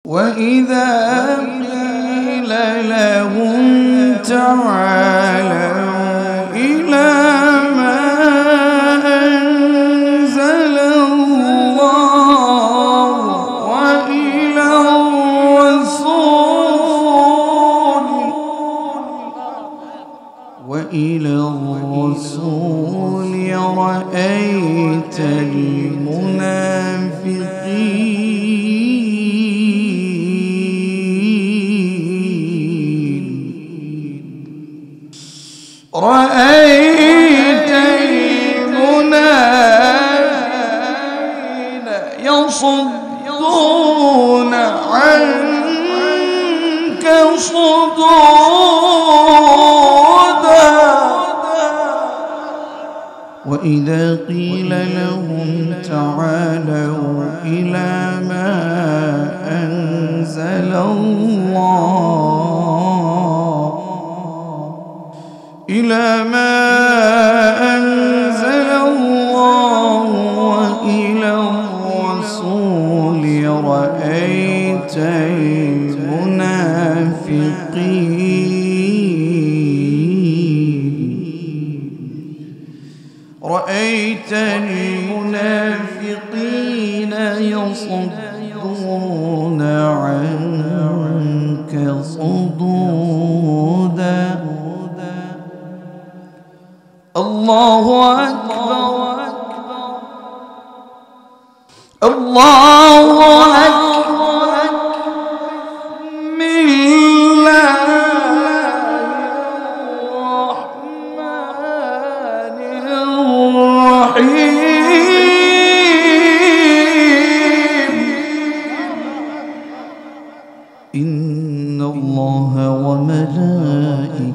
وإذا قيل لهم تعالوا إلى ما أنزل الله وإلى الرسول رأيت المنافقين يصدون عنك صدودا وإذا قيل لهم تعالوا إلى ما أنزل الله وإلى الرسول رأيت المنافقين يصدون عنك صدودا الله أكبر الله أكبر بسم الله الرحمن الرحيم إن الله وملائكته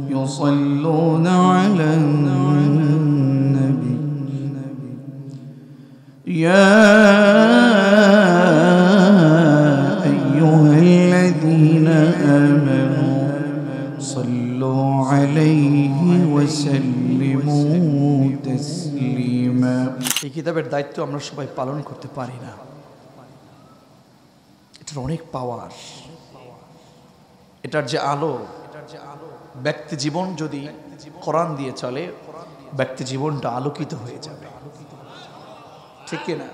يصلون على النبي يا أيها الذين آمنوا صلوا عليه وسلموا تسليما এই কিতাবের দায়িত্ব আমরা সবাই পালন করতে পারি না এটার অনেক পাওয়ার এটার যে আলো ব্যক্তি জীবন যদি কোরআন দিয়ে চলে ব্যক্তি জীবনটা আলোকিত হয়ে যাবে ঠিক কি না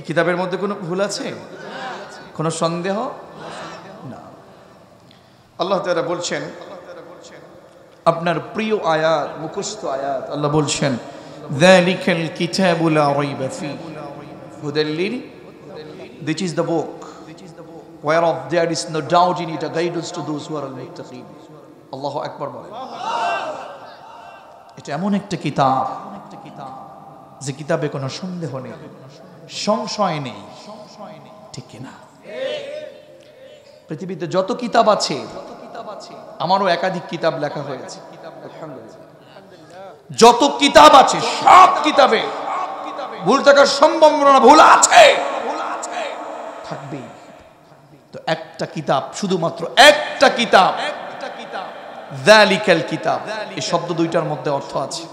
কিতাবের মধ্যে কোনো ভুল আছে কোনো সন্দেহ না আল্লাহ তাআলা বলছেন আপনার প্রিয় আয়াত মুখস্থ আয়াত আল্লাহ বলছেন যালিকাল কিতাবু লা রাইবা ফীহি হুদাল লিল this is the book whereof there is no doubt in it a guidance to those who are al-muttaqin আল্লাহু আকবার বলেন এটা এমন একটা কিতাব যে কিতাবে কোনো সন্দেহ নেই সংশয় নেই ঠিক কি না পৃথিবীতে যত কিতাব আছে আমারও একাধিক কিতাব লেখা হয়েছে আলহামদুলিল্লাহ যত কিতাব আছে সব কিতাবে ভুল থাকার সম্ভাবনা ভুল আছে থাকবে তো একটা কিতাব শুধুমাত্র একটা কিতাব যালিকাল কিতাব এই শব্দ দুইটার মধ্যে অর্থ আছে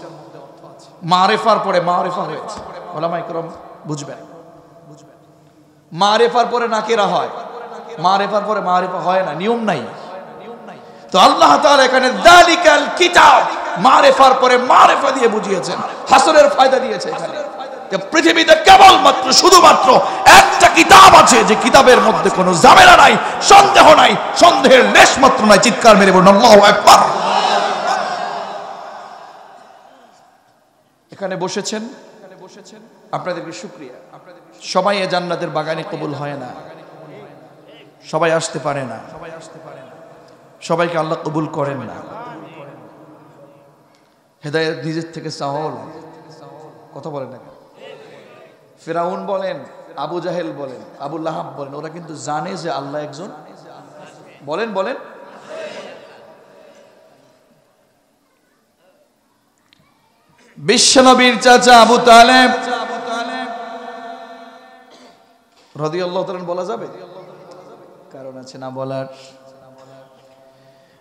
মারিফার পরে মারিফা হয়েছে উলামায়ে কেরাম বুঝবেন মারিফার পরে নাকিরা হয় মারিফার পরে মারিফা হয় না নিয়ম নাই তো আল্লাহ তাআলা এখানে যালিকাল কিতাব মারিফার পরে মারিফা দিয়ে বুঝিয়েছেন হাসরের ফায়দা দিয়েছে এখানে যে পৃথিবীতে কেবলমাত্র শুধুমাত্র একটা কিতাব আছে যে কিতাবের মধ্যে কোনো ঝামেলা নাই সন্দেহ নাই সন্দেহের লেশ মাত্র নাই চিৎকার মেরে বলুন আল্লাহু আকবার এখানে বসেছেন আপনাদেরকে শুকরিয়া সবাই এই জান্নাতের বাগানে কবুল হয় না সবাই আসতে পারে না সবাইকে আল্লাহ কবুল করেন না হেদায়েত নিজের থেকে চাওয়াল কথা বলেন না ফিরাউন বলেন আবু জাহেল বলেন আবু লাহাব বলেন ওরা কিন্তু জানে যে আল্লাহ একজন বলেন বলেন বিশ্বনবীর চাচা আবু তালেব রাদিয়াল্লাহু তাআলা বলা যাবে কারণ আছে না বলার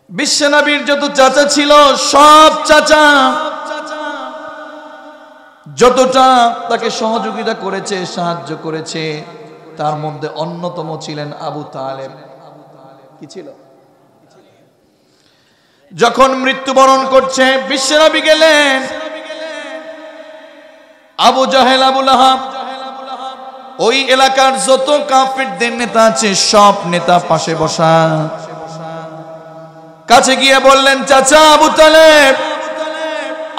বিশ্বনবীর যত চাচা ছিল সব চাচা যতটা তাকে সহযোগিতা করেছে সাহায্য করেছে তার মধ্যে অন্যতম ছিলেন আবু তালেব। কি ছিল? যখন মৃত্যুবরণ করছে বিশ্বনবী গেলেন, আবু জাহেল, আবু লাহাব, ওই এলাকার যত কাফেরদের নেতা আছে সব নেতা পাশে বসা। কাছে গিয়ে বললেন, চাচা আবু তালেব,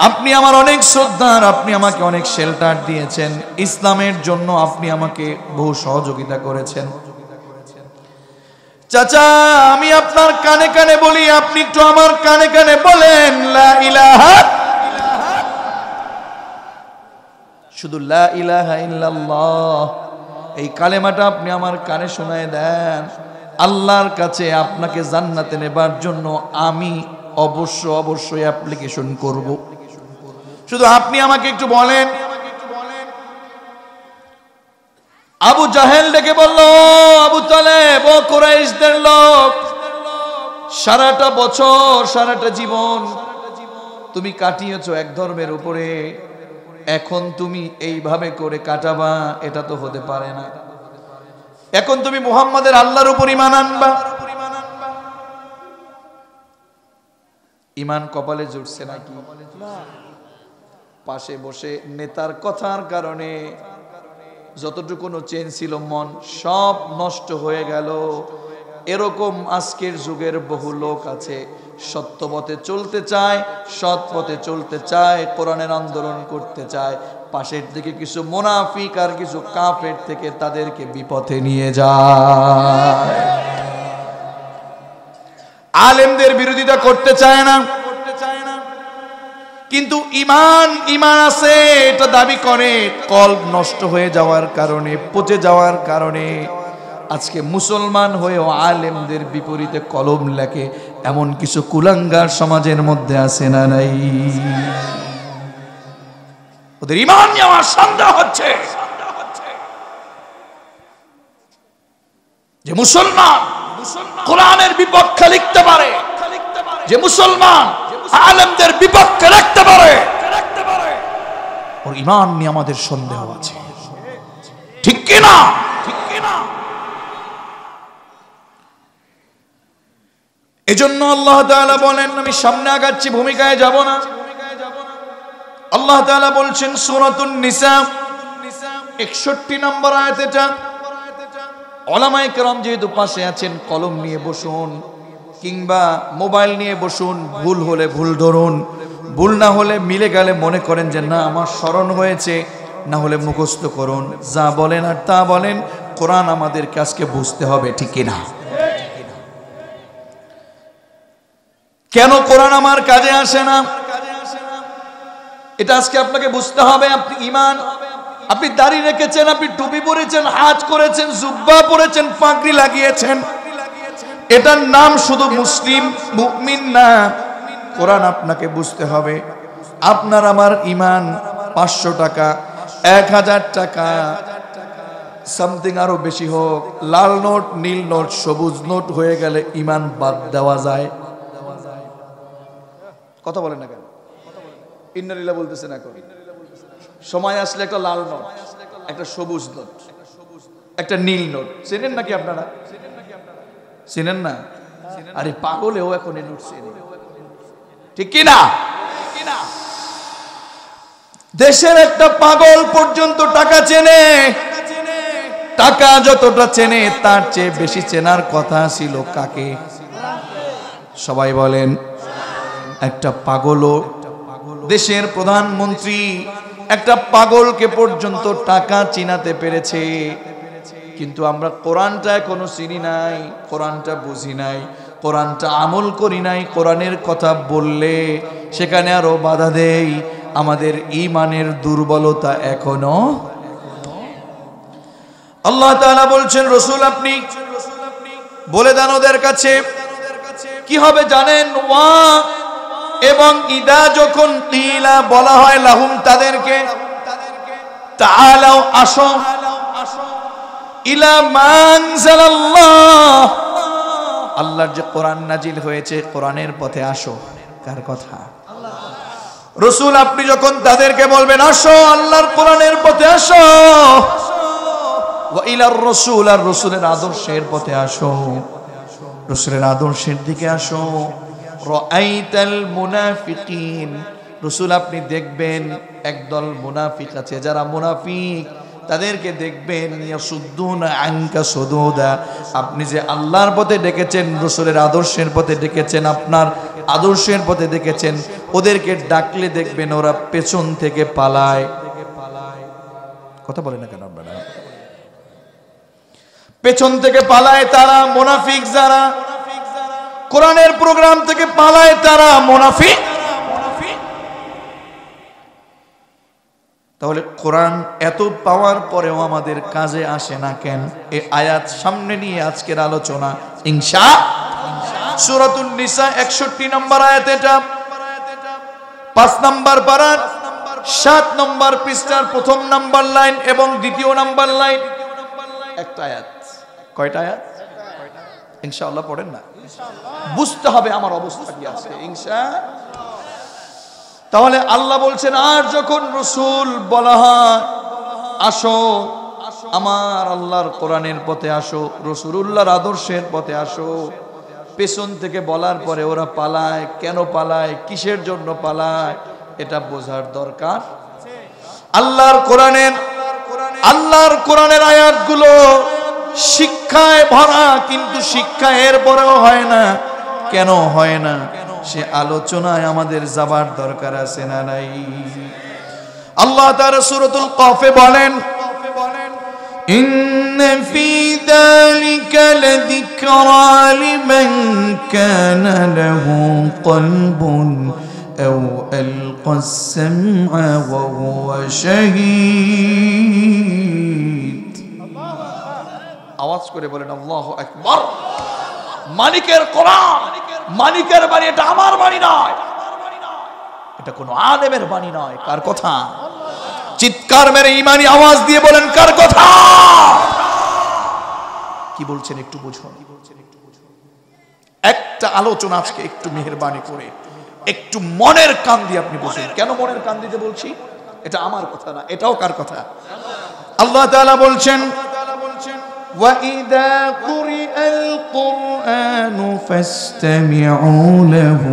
আপনি আমার অনেক শ্রদ্ধার, আপনি আমাকে অনেক শেল্টার দিয়েছেন, ইসলামের জন্য আপনি আমাকে বহু সহযোগিতা করেছেন। চাচা আমি আপনার কানে কানে বলি, আপনি একটু আমার কানে কানে বলেন লা ইলাহা, শুধু লা ইলাহা ইল্লাল্লাহ, এই কালেমাটা আপনি আমার কানে শোনায় দেন। আল্লাহর কাছে আপনাকে জান্নাতে নেবার জন্য আমি অবশ্যই অ্যাপ্লিকেশন করব, শুধু আপনি আমাকে একটু বলেন। আবু জাহেল ডেকে বলল, আবু তালেব, ও কুরাইশদের লোক, সারাটা বছর সারাটা জীবন তুমি কাটিয়েছো এক ধর্মের উপরে, এখন তুমি এইভাবে করে কাটাবা, এটা তো হতে পারে না। এখন তুমি মুহাম্মাদের আল্লাহর উপর ঈমান আনবা। ঈমান কপালে জুটছে নাকি? পাশে বসে নেতার কথার কারণে যতটুকু চেঞ্জ ছিল মন সব নষ্ট হয়ে গেল। এরকম আজকের যুগের বহু লোক আছে, সত্য পথে চলতে চায়, সৎ পথে চলতে চায়, কোরআনের আন্দোলন করতে চায়, পাশের দিকে কিছু মুনাফিক আর কিছু কাফের থেকে তাদেরকে বিপথে নিয়ে যায়। আলেমদের বিরোধিতা করতে চায় না, কিন্তু ঈমান আছে এটা দাবি করে। কলব নষ্ট হয়ে যাওয়ার কারণে, পচে যাওয়ার কারণে আজকে মুসলমান হয়েও আলেমদের বিপরীতে কলম লেখে এমন কিছু কুলাঙ্গার সমাজের মধ্যে আছে না নাই? ওদের ঈমান নিয়ে আমার সন্দেহ হচ্ছে যে মুসলমান কোরআনের বিপক্ষে লিখতে পারে, যে মুসলমান আলেমদের বিপক্ষে লিখতে পারে, ওর ঈমান নিয়ে আমাদের সন্দেহ আছে। ঠিক কি না? এজন্য আল্লাহ তাআলা বলেন, আমি সামনে আগাচ্ছি, ভূমিকায় যাব না। আল্লাহ তাআলা বলছেন সূরাতুন নিসা 61 নম্বর আয়াত, এটা উলামায়ে কেরাম যেহেতু পাশে আছেন কলম নিয়ে বসুন কিংবা মোবাইল নিয়ে বসুন, ভুল হলে ভুল ধরুন, ভুল না হলে মিলে গেলে মনে করেন যে না আমার স্মরণ হয়েছে, না হলে মুখস্থ করুন, যা বলেন আর তা বলেন। কোরআন আমাদেরকে আজকে বুঝতে হবে, ঠিক কিনা? কেন কোরআন আমার কাজে আসে না এটা আজকে আপনাকে বুঝতে হবে। আপনি ঈমান, আপনি দাড়ি রেখেছেন, আপনি টুপি পরেছেন, হাজ করেছেন, জুব্বা পরেছেন, পাগড়ি লাগিয়েছেন, এটার নাম শুধু মুসলিম, মুমিন না। কোরআন আপনাকে বুঝতে হবে। আপনার আমার ঈমান 500 টাকা, 1000 টাকা, সামথিং আরো বেশি হোক, লাল নোট, নীল নোট, সবুজ নোট হয়ে গেলে ঈমান বাদ দেওয়া যায়? কথা বলেন না কেন? ইন্নালিল্লাহ বলতেছে না কেন? সময় আসলে একটা লাল নোট, একটা সবুজ নোট, একটা নীল নোট, চেনেন নাকি আপনারা? চেনেন না? আরে পাগলেও এখন এই নোট চেনে, ঠিক কি না? দেশের একটা পাগল পর্যন্ত টাকা চেনে। টাকা যতটা চেনে তার চেয়ে বেশি চেনার কথা ছিল কাকে? সবাই বলেন। একটা পাগলও, দেশের প্রধানমন্ত্রী একটা পাগলকে পর্যন্ত টাকা চিনাতে পেরেছে। কিন্তু আমরা কোরআনটা এখনো চিনি নাই, কোরআনটা বুঝি নাই, কোরআনটা আমল করি নাই। কোরআনের কথা বললে সেখানে আরো বাধা দেই। আমাদের ঈমানের দুর্বলতা এখনো। আল্লাহ তাআলা বলছেন, রাসূল আপনি বলে দেন ওদের কাছে কি হবে জানেন? ওয়া এবং ইদা যখন কিলা বলা হয় লাহুম তাদেরকে, তাআলাও আসো, ইলা মানজালাল্লাহ আল্লাহর যে কোরআন নাজিল হয়েছে কোরআনের পথে আসো। কার কথা? রাসূল আপনি যখন তাদেরকে বলবেন আসো আল্লাহর কোরআনের পথে আসো, ওয়া ইলার রাসূল, আর রাসূলের আদর্শের পথে আসো, রাসূলের আদর্শের দিকে আসো। রাআইতাল মুনাফিকিন, রাসূল আপনি দেখবেন একদল মুনাফিক আছে, যারা মুনাফিক তাদেরকে দেখবেন, ইয়াসুদ্দুনা আনকা সুদুদা, আপনি যে আল্লাহর পথে ডেকেছেন, রাসূলের আদর্শের পথে ডেকেছেন, আপনার আদর্শের পথে ডেকেছেন, ওদেরকে ডাকলে দেখবেন ওরা পেছন থেকে পালায়। কথা বলে না কেন আপনারা? পেছন থেকে পালায় তারা, মুনাফিক যারা। কোরআনের প্রোগ্রাম থেকে পালায় তারা, মুনাফিক। তাহলে কোরআন এত পাওয়ার পরেও আমাদের কাজে আসে না কেন? এই আয়াত সামনে নিয়ে আজকের আলোচনা ইনশাআল্লাহ। সূরাতুন নিসা 61 নম্বর আয়াত, এটা 5 নম্বর পারার 7 নম্বর পৃষ্ঠার প্রথম নাম্বার লাইন এবং দ্বিতীয় নাম্বার লাইন, একটা আয়াত। কয়টা আয়াত? ইনশাআল্লাহ পড়েন না, বুঝতে হবে আমার অবস্থা কি আছে ইনশাআল্লাহ। তাহলে আল্লাহ বলছেন, আর যখন রাসূল বলা হয় আসো আমার আল্লাহর কোরআনের পথে আসো, রাসূলুল্লাহর আদর্শের পথে আসো, পেছন থেকে বলার পরে ওরা পালায়। কেন পালায়, কিসের জন্য পালায়, এটা বোঝার দরকার। আল্লাহর কোরআনের আয়াতগুলো শিক্ষায় ভরা, কিন্তু শিক্ষা এর পরেও হয় না। কেন হয় না, সে আলোচনায় আমাদের যাবার দরকার আছে না নাই? আল্লাহ তাআলা সূরাতুল কফে বলেন, ইন্না ফী যালিকা লাযিকরা লিমান কানা লাহু কলবুন আও আলকাস সামআ ওয়া হুয়া শাহীদ। আওয়াজ করে বলেন আল্লাহু আকবার। মালিকের কোরআন, মালিকের বাণী, এটা আমার বাণী নয়, এটা কোন আলেমের বাণী নয়। কার কথা? চিৎকার মেরে ঈমানি আওয়াজ দিয়ে বলেন কার কথা? কি বলছেন একটু বুঝুন। একটা আলোচনা আজকে একটু মেহেরবানি করে একটু মনের কান দিয়ে আপনি বুঝুন। কেন মনের কান দিতে বলছি? এটা আমার কথা না, এটাও কার কথা? আল্লাহ তাআলা বলছেন, وَإِذَا قُرِئَ الْقُرْآنُ فَاسْتَمِعُوا لَهُ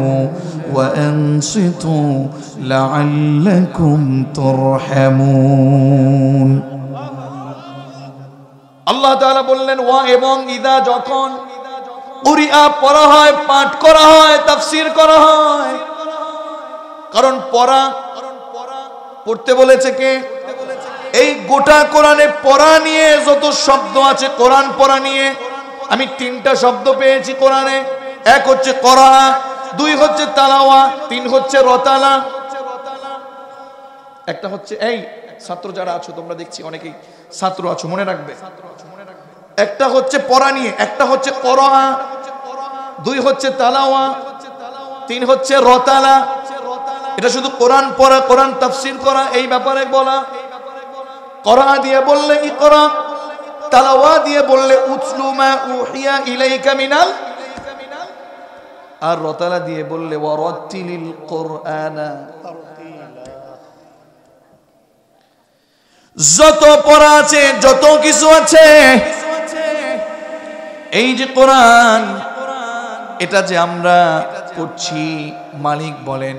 وَأَنصِتُوا لَعَلَّكُمْ تُرْحَمُونَ। আল্লাহ তাআলা বললেন, ওয়া এবং ইদা, যখন কুরিআ পড়া হয়, পাঠ করা হয়, তাফসীর করা হয়। কারণ পড়তে বলেছে কে? এই গোটা কোরআনে পড়া নিয়ে যত শব্দ আছে, কোরআন পড়া নিয়ে আমি 3টা শব্দ পেয়েছি কোরআনে। এক হচ্ছে করা, 2 হচ্ছে তালাওয়া, 3 হচ্ছে রতালা। একটা হচ্ছে, এই ছাত্র যারা আছো তোমরা, দেখছি অনেকেই ছাত্র আছো, মনে রাখবে, একটা হচ্ছে পড়া নিয়ে, একটা হচ্ছে করা, 2 হচ্ছে তালাওয়া, 3 হচ্ছে রতালা। এটা শুধু কোরআন পড়া, কোরআন তাফসীর করা এই ব্যাপারে বলা। করা দিয়ে বললে ইকরা, তালাওয়া দিয়ে বললে উতলু মা উহিয়া ইলাইকা মিনাল, আর রতালা দিয়ে বললে ওয়ারাতিলিল কুরআনা তারতিলা। যত পড়া আছে, যত কিছু আছে, এই যে কোরআন, এটা যে আমরা পড়ছি, মালিক বলেন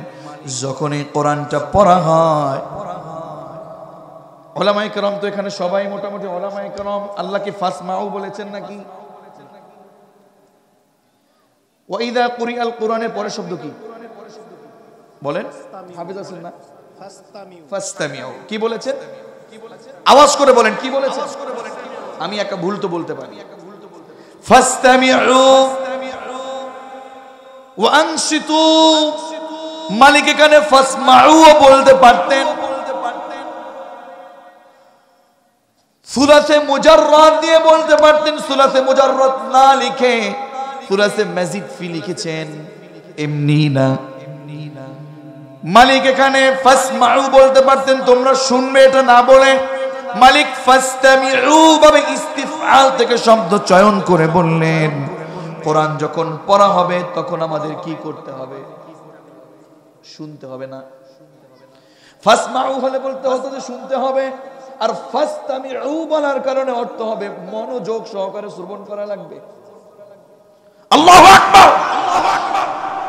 যখন এই কোরআনটা পড়া হয়, ওলামায়ে কেরাম তো এখানে সবাই মোটামুটি ওলামায়ে কেরাম আল্লাহকে ফাসমাউ বলেছেন নাকি? ওয়া ইযা কুরিআল কুরআনের পরের শব্দ কি বলেন? হাফেজ আছেন না? ফাসতামিউ। কি বলেছেন? আওয়াজ করে বলেন কি বলেছেন? আমি একটা ভুল তো বলতে পারি। ফাসতামিউ ওয়া আনসিতু, মালিক এখানে ফাসমাউ বলতে পারতেন, সুলাসে মুজাররাদ দিয়ে বলতে পারতেন। সুলাসে মুজাররাদ না লিখে সুলাসে মাজিদ ফি লিখেছেন, এমনি না। মালিক এখানে ফাসমাউ বলতে পারতেন, তোমরা শুনবে, এটা না বলে মালিক ফাসতামিউ ভাবে ইস্তিফআল থেকে শব্দ চয়ন করে বললেন, কোরআন যখন পড়া হবে তখন আমাদের কি করতে হবে? শুনতে হবে না? ফাসমাউ হলে বলতে হতো যে শুনতে হবে, আর ফাস্তামিউ বলার কারণে অর্থ হবে মনোযোগ সহকারে শ্রবণ করা লাগবে।